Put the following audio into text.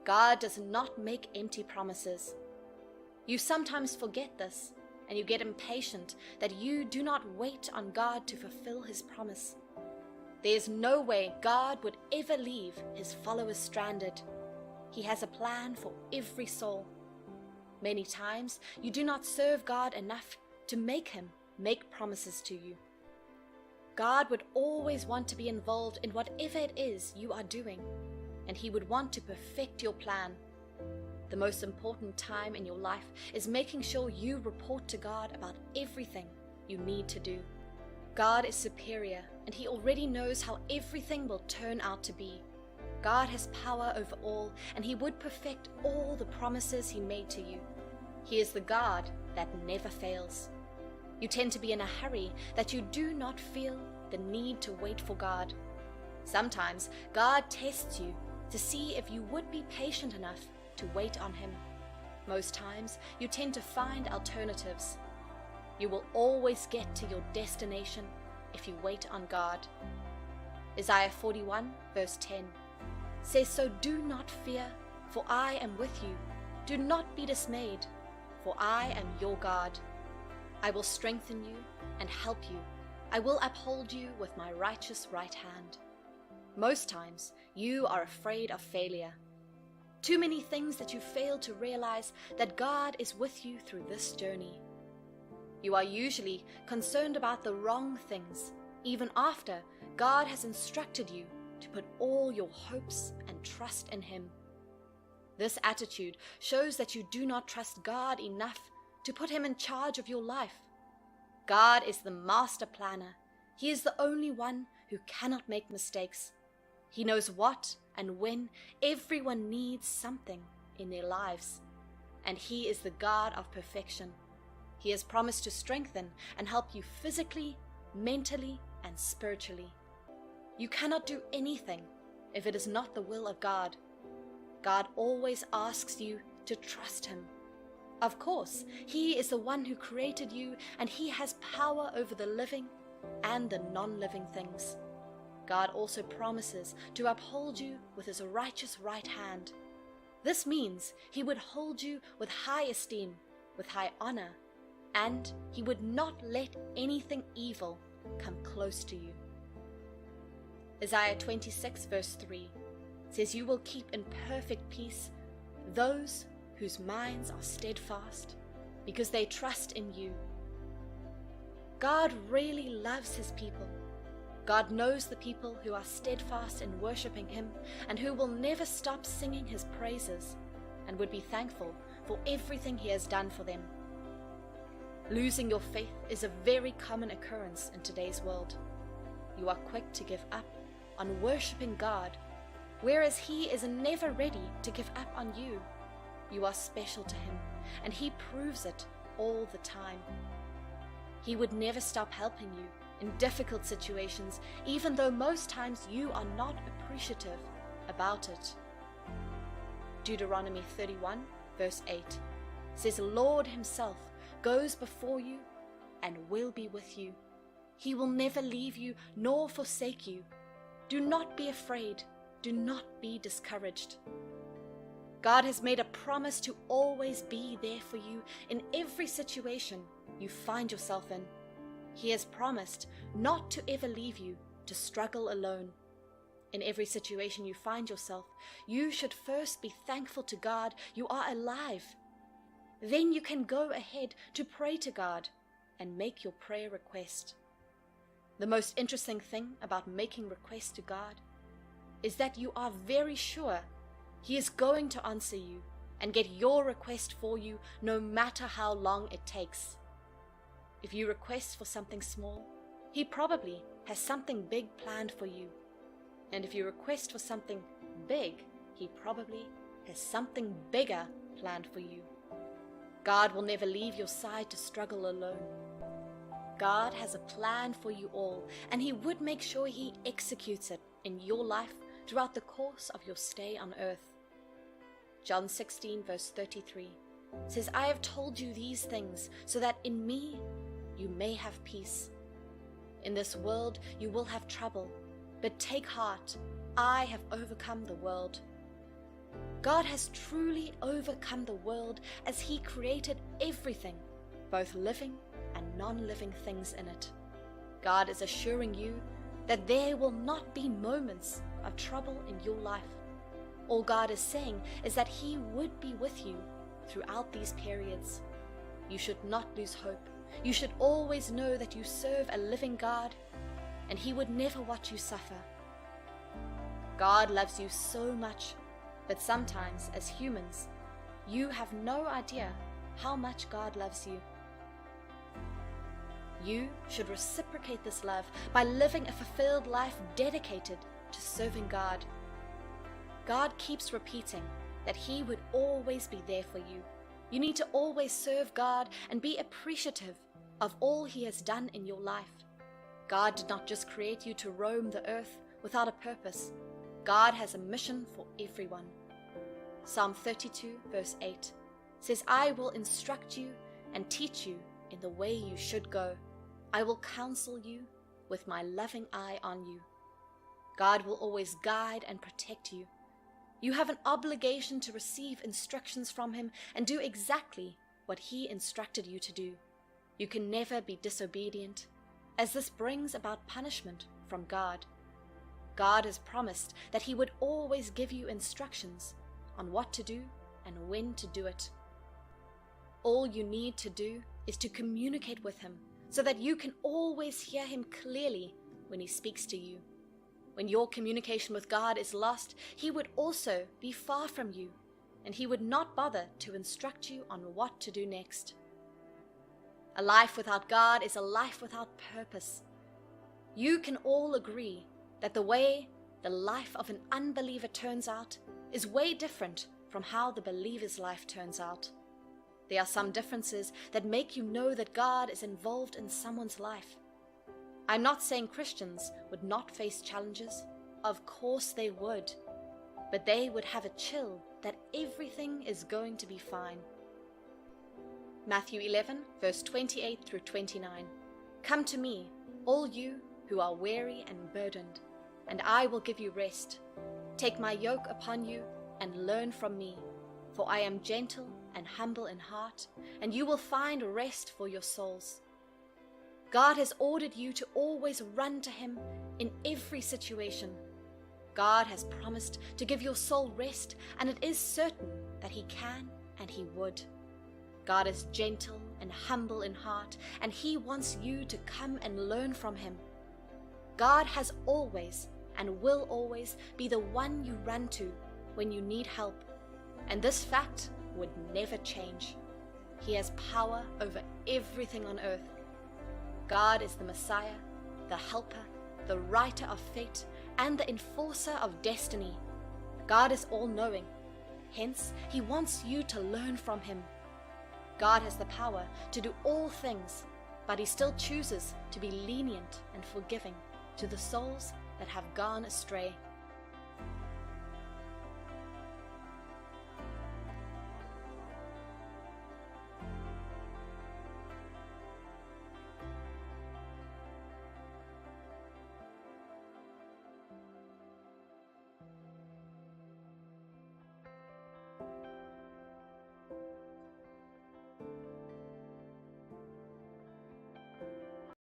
God does not make empty promises. You sometimes forget this, and you get impatient that you do not wait on God to fulfill His promise. There is no way God would ever leave His followers stranded. He has a plan for every soul. Many times you do not serve God enough to make Him make promises to you. God would always want to be involved in whatever it is you are doing, and He would want to perfect your plan. The most important time in your life is making sure you report to God about everything you need to do. God is superior, and He already knows how everything will turn out to be. God has power over all, and He would perfect all the promises He made to you. He is the God that never fails. You tend to be in a hurry that you do not feel the need to wait for God. Sometimes God tests you to see if you would be patient enough to wait on Him. Most times you tend to find alternatives. You will always get to your destination if you wait on God. Isaiah 41 verse 10 says, "So do not fear, for I am with you. Do not be dismayed, for I am your God. I will strengthen you and help you. I will uphold you with my righteous right hand." Most times you are afraid of failure. Too many things that you fail to realize that God is with you through this journey. You are usually concerned about the wrong things, even after God has instructed you to put all your hopes and trust in Him. This attitude shows that you do not trust God enough to put Him in charge of your life. God is the master planner. He is the only one who cannot make mistakes. He knows what and when everyone needs something in their lives, and He is the God of perfection. He has promised to strengthen and help you physically, mentally, and spiritually. You cannot do anything if it is not the will of God. God always asks you to trust Him. Of course, He is the one who created you, and He has power over the living and the non-living things. God also promises to uphold you with His righteous right hand. This means He would hold you with high esteem, with high honor, and He would not let anything evil come close to you. Isaiah 26 verse 3 says, "You will keep in perfect peace those whose minds are steadfast, because they trust in you." God really loves His people. God knows the people who are steadfast in worshiping Him and who will never stop singing His praises and would be thankful for everything He has done for them. Losing your faith is a very common occurrence in today's world. You are quick to give up on worshiping God, whereas He is never ready to give up on you. You are special to Him, and He proves it all the time. He would never stop helping you in difficult situations, even though most times you are not appreciative about it. Deuteronomy 31 verse 8 says, "The Lord Himself goes before you and will be with you. He will never leave you nor forsake you. Do not be afraid. Do not be discouraged." God has made a promise to always be there for you in every situation you find yourself in. He has promised not to ever leave you to struggle alone. In every situation you find yourself, you should first be thankful to God you are alive. Then you can go ahead to pray to God and make your prayer request. The most interesting thing about making requests to God is that you are very sure He is going to answer you and get your request for you, no matter how long it takes. If you request for something small, He probably has something big planned for you. And if you request for something big, He probably has something bigger planned for you. God will never leave your side to struggle alone. God has a plan for you all, and He would make sure He executes it in your life throughout the course of your stay on earth. John 16 verse 33 says, "I have told you these things so that in me you may have peace. In this world you will have trouble, but take heart, I have overcome the world." God has truly overcome the world as He created everything, both living and non-living things in it. God is assuring you that there will not be moments of trouble in your life. All God is saying is that He would be with you throughout these periods. You should not lose hope. You should always know that you serve a living God, and He would never watch you suffer. God loves you so much, but sometimes as humans, you have no idea how much God loves you. You should reciprocate this love by living a fulfilled life dedicated to serving God. God keeps repeating that He would always be there for you. You need to always serve God and be appreciative of all He has done in your life. God did not just create you to roam the earth without a purpose. God has a mission for everyone. Psalm 32 verse 8 says, "I will instruct you and teach you in the way you should go. I will counsel you with my loving eye on you." God will always guide and protect you. You have an obligation to receive instructions from Him and do exactly what He instructed you to do. You can never be disobedient, as this brings about punishment from God. God has promised that He would always give you instructions on what to do and when to do it. All you need to do is to communicate with Him so that you can always hear Him clearly when He speaks to you. When your communication with God is lost, He would also be far from you, and He would not bother to instruct you on what to do next. A life without God is a life without purpose. You can all agree that the way the life of an unbeliever turns out is way different from how the believer's life turns out. There are some differences that make you know that God is involved in someone's life. I'm not saying Christians would not face challenges. Of course they would. But they would have a chill that everything is going to be fine. Matthew 11, verse 28 through 29. "Come to me, all you who are weary and burdened, and I will give you rest. Take my yoke upon you and learn from me, for I am gentle and humble in heart, and you will find rest for your souls." God has ordered you to always run to Him in every situation. God has promised to give your soul rest, and it is certain that He can and He would. God is gentle and humble in heart, and He wants you to come and learn from Him. God has always and will always be the one you run to when you need help, and this fact would never change. He has power over everything on earth. God is the Messiah, the helper, the writer of fate, and the enforcer of destiny. God is all-knowing. Hence, He wants you to learn from Him. God has the power to do all things, but He still chooses to be lenient and forgiving to the souls that have gone astray.